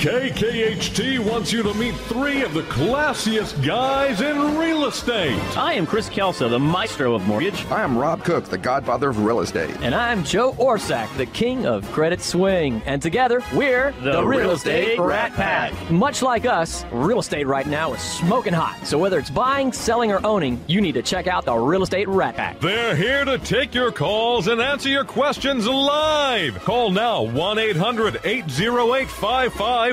KKHT wants you to meet three of the classiest guys in real estate. I am Chris Kelso, the maestro of mortgage. I am Rob Cook, the godfather of real estate. And I'm Joe Orsack, the king of credit swing. And together, we're the Real Estate Rat Pack. Much like us, real estate right now is smoking hot. So whether it's buying, selling, or owning, you need to check out the Real Estate Rat Pack. They're here to take your calls and answer your questions live. Call now, 1-800-808-5548.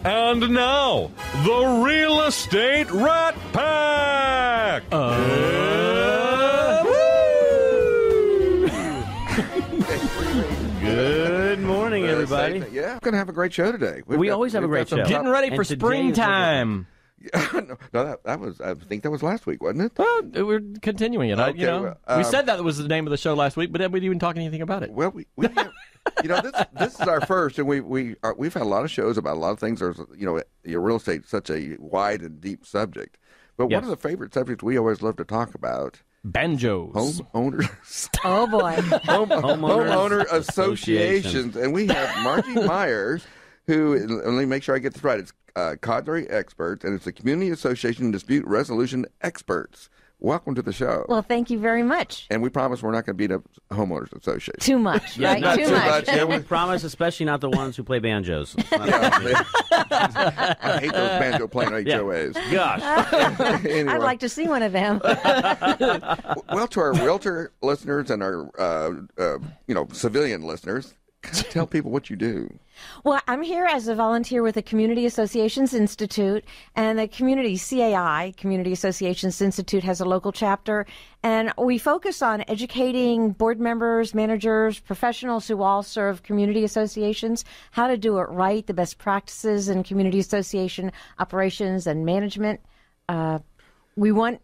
And now, the Real Estate Rat Pack! Good morning, everybody. Yeah, we're going to have a great show today. We always have a great show. Getting ready for springtime. No, that was, I think that was last week, wasn't it? Well, we're continuing it. Okay, We said that was the name of the show last week, but then we didn't even talk anything about it. Well, we this is our first, and we've had a lot of shows about a lot of things. There's, real estate is such a wide and deep subject. But Yes. one of the favorite subjects we always love to talk about, Banjos. homeowners. Oh, boy. Homeowner associations. And we have Margey Meyer, who, let me make sure I get this right, it's cadre experts, and it's the Community Association Dispute Resolution Experts. Welcome to the show. Well, thank you very much. And we promise we're not going to beat up homeowners association. Too much, right? not Too too much. much. Yeah, We promise, especially not the ones who play banjos. I hate those banjo playing HOAs. Gosh. Anyway. I'd like to see one of them. Well, to our realtor listeners and our civilian listeners, tell people what you do. Well, I'm here as a volunteer with the Community Associations Institute, and the Community CAI, Community Associations Institute, has a local chapter, and we focus on educating board members, managers, professionals who all serve community associations, how to do it right, the best practices in community association operations and management. We want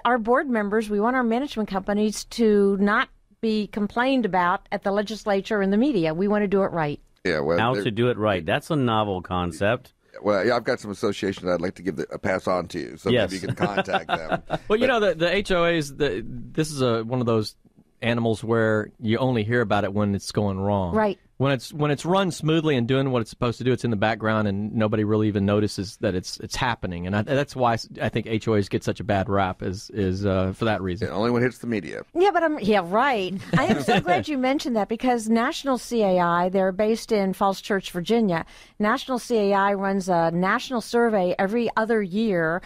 our board members, we want our management companies to not be complained about at the legislature and the media. We want to do it right. Yeah, well, How to do it right. That's a novel concept. Well, yeah, I've got some associations I'd like to pass on to you, so Yes. maybe you can contact them. Well, the HOAs, this is one of those animals where you only hear about it when it's going wrong. Right. When it's run smoothly and doing what it's supposed to do, it's in the background and nobody really even notices that it's happening. And that's why I think HOAs get such a bad rap is for that reason. Yeah, only when it hits the media. Yeah, but right. I am so glad you mentioned that, because National CAI, they're based in Falls Church, Virginia. National CAI runs a national survey every other year.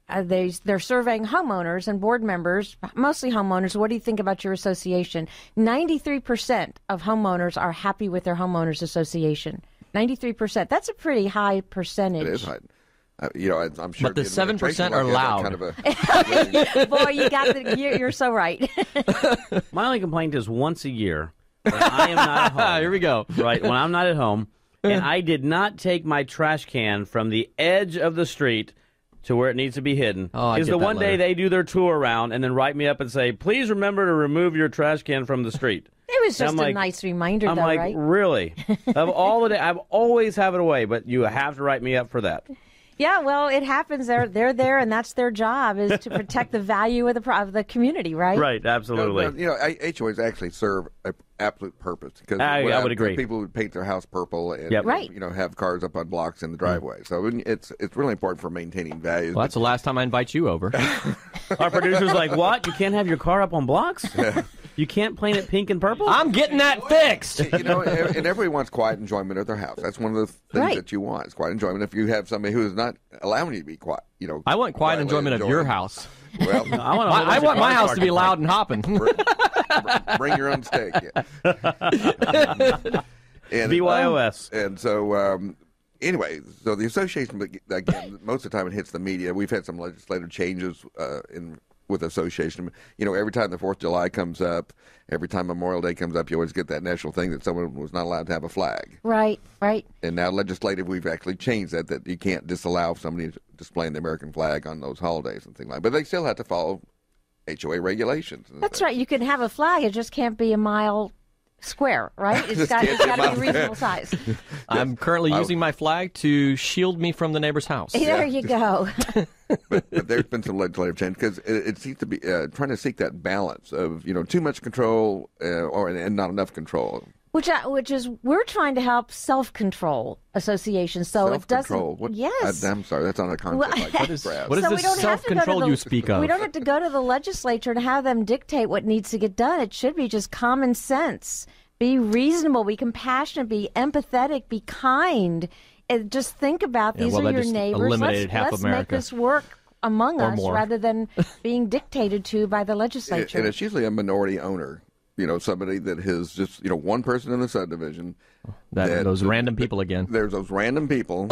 They're surveying homeowners and board members, mostly homeowners. What do you think about your association? 93% of homeowners are happy with their homeowners association. 93%. That's a pretty high percentage. It is high. I'm sure. But the 7% are loud. Kind of a, Boy, you're so right. My only complaint is once a year, when I am not at home. Here we go. Right, when I'm not at home, and I did not take my trash can from the edge of the street to where it needs to be hidden. Is the one day they do their tour around and then write me up and say, please remember to remove your trash can from the street. It was just a nice reminder, I'm though, like, right? really? Of all the day, I've always have it away, but you have to write me up for that. Yeah, well, it happens. They're there, and that's their job, is to protect the value of the community, right? Right, absolutely. HOAs actually serve an absolute purpose. Because I would agree. People would paint their house purple and Right. have cars up on blocks in the driveway. So it's really important for maintaining values. Well, that's the last time I invite you over. Our producer's like, what? You can't have your car up on blocks? You can't paint it pink and purple? I'm getting that fixed. And everybody wants quiet enjoyment of their house. That's one of the things that you want. It's quiet enjoyment. If you have somebody who is not allowing you to be quiet, I want quiet enjoyment of your house. Well, I want my house to be loud and hopping. Bring your own steak. Yeah. And, BYOS. And so, anyway, so the association, again, most of the time it hits the media. We've had some legislative changes with association. Every time the 4th of July comes up, every time Memorial Day comes up, you always get that national thing that someone was not allowed to have a flag. Right. And now legislative, we've actually changed that you can't disallow somebody displaying the American flag on those holidays and things like that. But they still have to follow HOA regulations. That's right. You can have a flag. It just can't be a mile square, right? It's got to be reasonable size. I'm currently using my flag to shield me from the neighbor's house. There you go. But there's been some legislative change because it seems to be trying to seek that balance of too much control and not enough control. Which is we're trying to help self-control associations, so it doesn't. Yes, I'm sorry, that's not a concept. What is this self-control you speak of? We don't have to go to the legislature to have them dictate what needs to get done. It should be just common sense. Be reasonable. Be compassionate. Be empathetic. Be kind. And just think about these are your neighbors. Let's make this work among us rather than being dictated to by the legislature. And it's usually a minority owner. Somebody that has just, one person in the subdivision. Those random people again. There's those random people.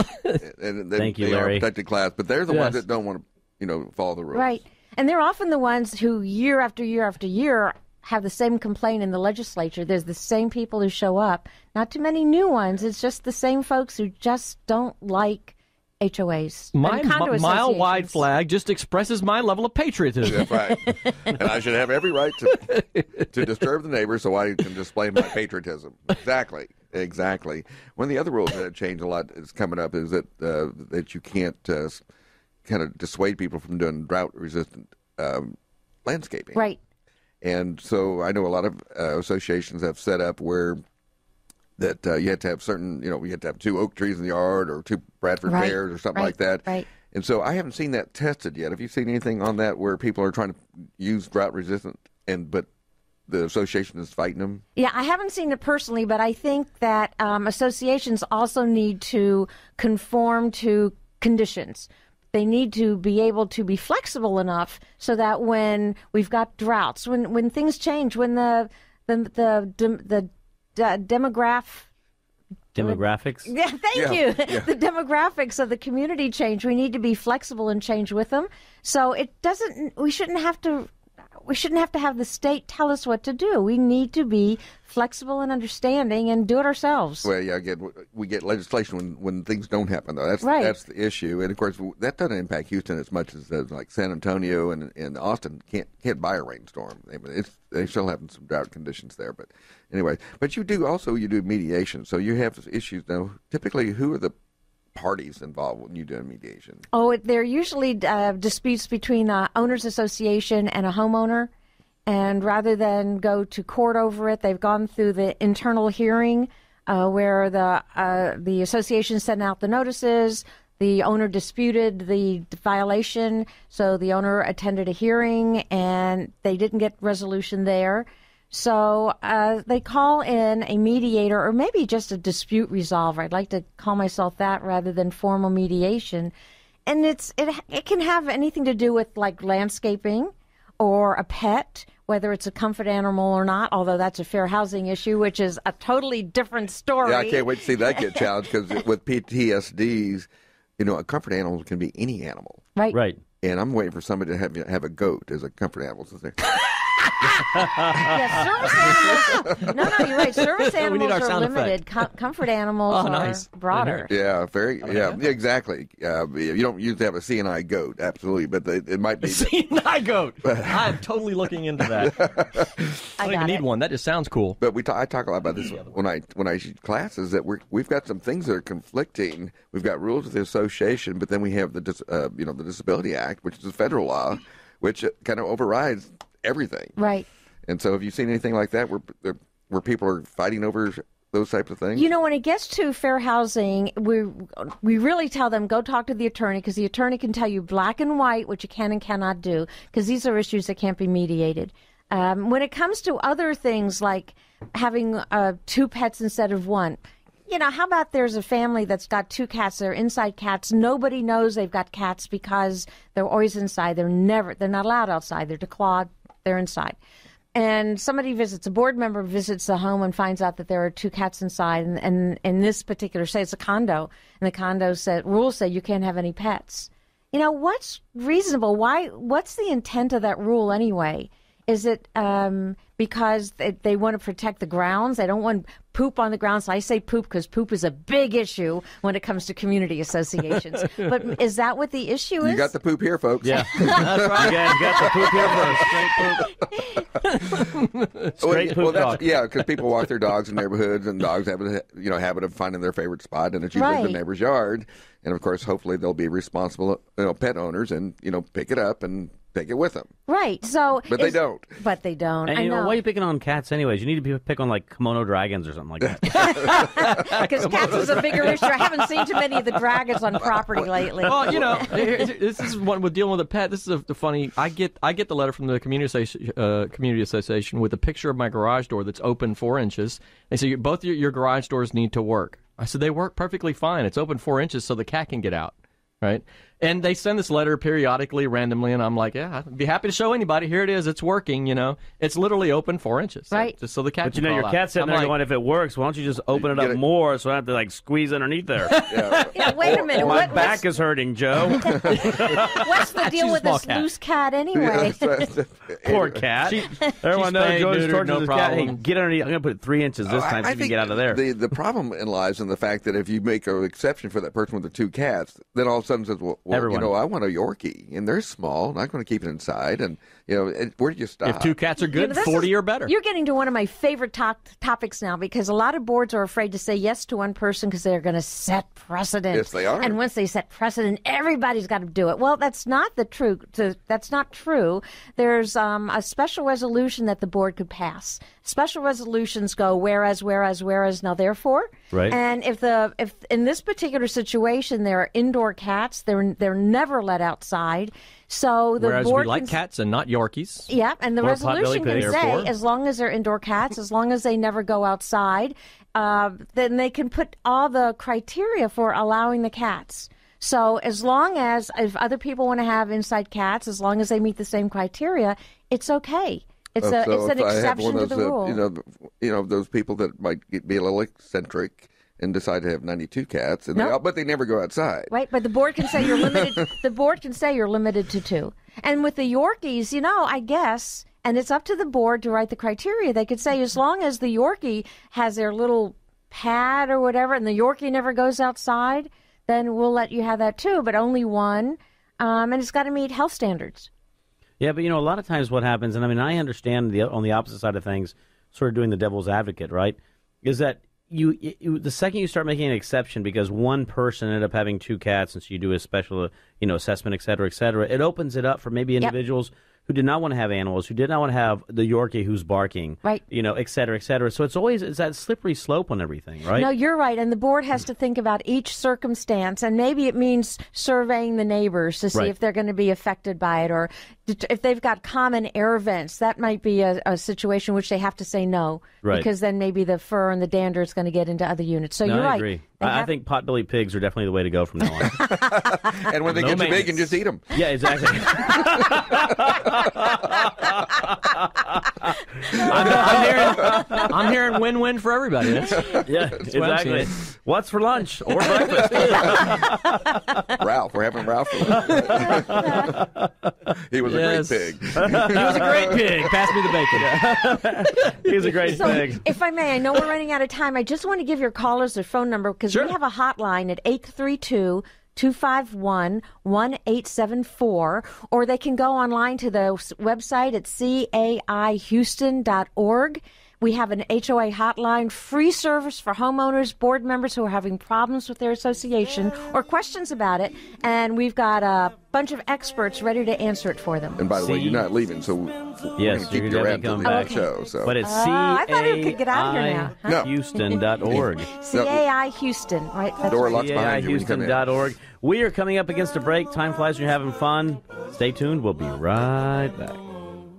And Thank you, they Larry. are protected class, but they're the ones that don't want to, follow the rules. Right. And they're often the ones who year after year after year have the same complaint in the legislature. There's the same people who show up. Not too many new ones. It's just the same folks who just don't like HOAs. My mile-wide flag just expresses my level of patriotism. That's right. And I should have every right to disturb the neighbors so I can display my patriotism. Exactly. One of the other rules that have changed a lot is coming up is that you can't kind of dissuade people from doing drought-resistant landscaping. Right. And so I know a lot of associations have set up where that you have to have certain, you have to have 2 oak trees in the yard or 2 Bradford pears or something like that. Right. And so I haven't seen that tested yet. Have you seen anything on that where people are trying to use drought resistant but the association is fighting them? Yeah, I haven't seen it personally, but I think that associations also need to conform to conditions. They need to be able to be flexible enough so that when we've got droughts, when things change, when the demographics. Yeah, thank you. Yeah. The demographics of the community change. We need to be flexible and change with them. So we shouldn't have to have the state tell us what to do. We need to be flexible and understanding and do it ourselves. Well, yeah, again, we get legislation when things don't happen, though. That's the issue. And, of course, that doesn't impact Houston as much as like San Antonio and Austin can't buy a rainstorm. They still have some drought conditions there. But anyway, but you do mediation. So you have issues now. Typically, who are the parties involved when you do mediation? Oh, they're usually disputes between the owners association and a homeowner. And rather than go to court over it, they've gone through the internal hearing where the association sent out the notices. The owner disputed the violation, so the owner attended a hearing, and they didn't get resolution there. So they call in a mediator or maybe just a dispute resolver. I'd like to call myself that rather than formal mediation. And it can have anything to do with like landscaping or a pet, whether it's a comfort animal or not, although that's a fair housing issue, which is a totally different story. Yeah, I can't wait to see that get challenged because with PTSDs, a comfort animal can be any animal. Right. And I'm waiting for somebody to have a goat as a comfort animal. Yeah, service animals. No, you're right. Service animals are limited. Comfort animals are broader. Yeah, exactly. You don't usually have a CNI goat, absolutely, but it might be. CNI goat. I'm totally looking into that. I don't even need one. That just sounds cool. But I talk a lot about this when I teach classes that we've got some things that are conflicting. We've got rules of the association, but then we have the Disability Act, which is a federal law, which kind of overrides everything. Right. And so have you seen anything like that where people are fighting over those types of things? When it gets to fair housing, we really tell them, go talk to the attorney, because the attorney can tell you black and white what you can and cannot do, because these are issues that can't be mediated. When it comes to other things like having 2 pets instead of 1, how about there's a family that's got 2 cats, they're inside cats, nobody knows they've got cats because they're always inside, they're not allowed outside, they're declawed, they're inside. And a board member visits the home and finds out that there are 2 cats inside. And in this particular, say it's a condo, and the condo rules say you can't have any pets. What's reasonable? What's the intent of that rule anyway? Is it because they want to protect the grounds? They don't want poop on the grounds. I say poop because poop is a big issue when it comes to community associations. But is that what the issue is? You got the poop here, folks. Yeah, that's right. You got the poop here first. Straight poop talk. Yeah, because people walk their dogs in neighborhoods, and dogs have a habit of finding their favorite spot, and it's usually the neighbor's yard. And of course, hopefully, they'll be responsible, pet owners, and pick it up and take it with them. Right. So, but they don't. But they don't. And I know. Why are you picking on cats anyways? You need to pick on like kimono dragons or something like that. Because cats is a bigger issue. I haven't seen too many of the dragons on property lately. Well, you know, this is one with dealing with a pet. This is the funny. I get the letter from the community association with a picture of my garage door that's open 4 inches. They say both your garage doors need to work. I said they work perfectly fine. It's open 4 inches so the cat can get out. Right? And they send this letter periodically, randomly, and I'm like, yeah, I'd be happy to show anybody. Here it is. It's working, you know. It's literally open 4 inches. Right. Just so the cat But can you know, crawl your out. cat's sitting there going, if it works, why don't you just open it up more so I don't have to, like, squeeze underneath there? Yeah, wait a minute. My back is hurting, Joe. What's the deal with this loose cat anyway? Poor cat. Everyone knows Joe's torturing his cat. Hey, get underneath. I'm going to put 3 inches this time so you can get out of there. The problem lies in the fact that if you make an exception for that person with the 2 cats, then all of a sudden says, well you know, I want a Yorkie, and they're small, and I'm going to keep it inside, and you know, where do you stop? If 2 cats are good, 40 or better. You're getting to one of my favorite topics now, because a lot of boards are afraid to say yes to one person because they're going to set precedent. Yes, they are. And once they set precedent, everybody's got to do it. Well, that's not the truth. That's not true. There's a special resolution that the board could pass. Special resolutions go whereas, now therefore. Right. And if in this particular situation there are indoor cats, they're never let outside. So the Whereas board we like cats and not Yorkies. Yeah, and the resolution can say, as long as they're indoor cats, as long as they never go outside, then they can put all the criteria for allowing the cats. So as long as, if other people want to have inside cats, as long as they meet the same criteria, it's okay. It's an exception to the rule. You know, those people that might be a little eccentric and decide to have 92 cats, and but they never go outside. Right, but the board can say you're limited. The board can say you're limited to 2. And with the Yorkies, you know, I guess, and it's up to the board to write the criteria. They could say as long as the Yorkie has their little pad or whatever, and the Yorkie never goes outside, then we'll let you have that too, but only 1, and it's got to meet health standards. Yeah, but you know, a lot of times what happens, and I mean, I understand on the opposite side of things, sort of doing the devil's advocate, right, is that you the second you start making an exception because one person ended up having 2 cats, and so you do a special, assessment, et cetera, it opens it up for maybe individuals who did not want to have animals, who did not want to have the Yorkie who's barking, right? Et cetera, et cetera. So it's that slippery slope on everything, right? No, you're right, and the board has to think about each circumstance, and maybe it means surveying the neighbors to see if they're going to be affected by it, or if they've got common air vents. That might be a situation in which they have to say no, because then maybe the fur and the dander is going to get into other units. So you're right. I agree. I think potbelly pigs are definitely the way to go from now on. And when they get too big, you can just eat them. Yeah, exactly. I'm hearing win-win for everybody. Yeah, exactly. What's for lunch or breakfast? Ralph, we're having Ralph for lunch. He was a great pig. He was a great pig. Pass me the bacon. He was a great pig. If I may, I know we're running out of time. I just want to give your callers their phone number because we have a hotline at 832-251-1874, or they can go online to the website at caihouston.org. We have an HOA hotline, free service for homeowners, board members who are having problems with their association or questions about it, and we've got a bunch of experts ready to ansur it for them. And by the way, you're not leaving, so we're going to keep your app until the next show. So. But it's I thought we could get out of here now. No. Houston.org. CAI Houston, right? That's Door right. locks behind you when you come in. CAIHouston.org. We are coming up against a break. Time flies when you're having fun. Stay tuned. We'll be right back.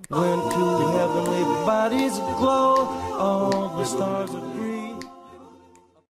When two heavenly bodies glow, all the stars are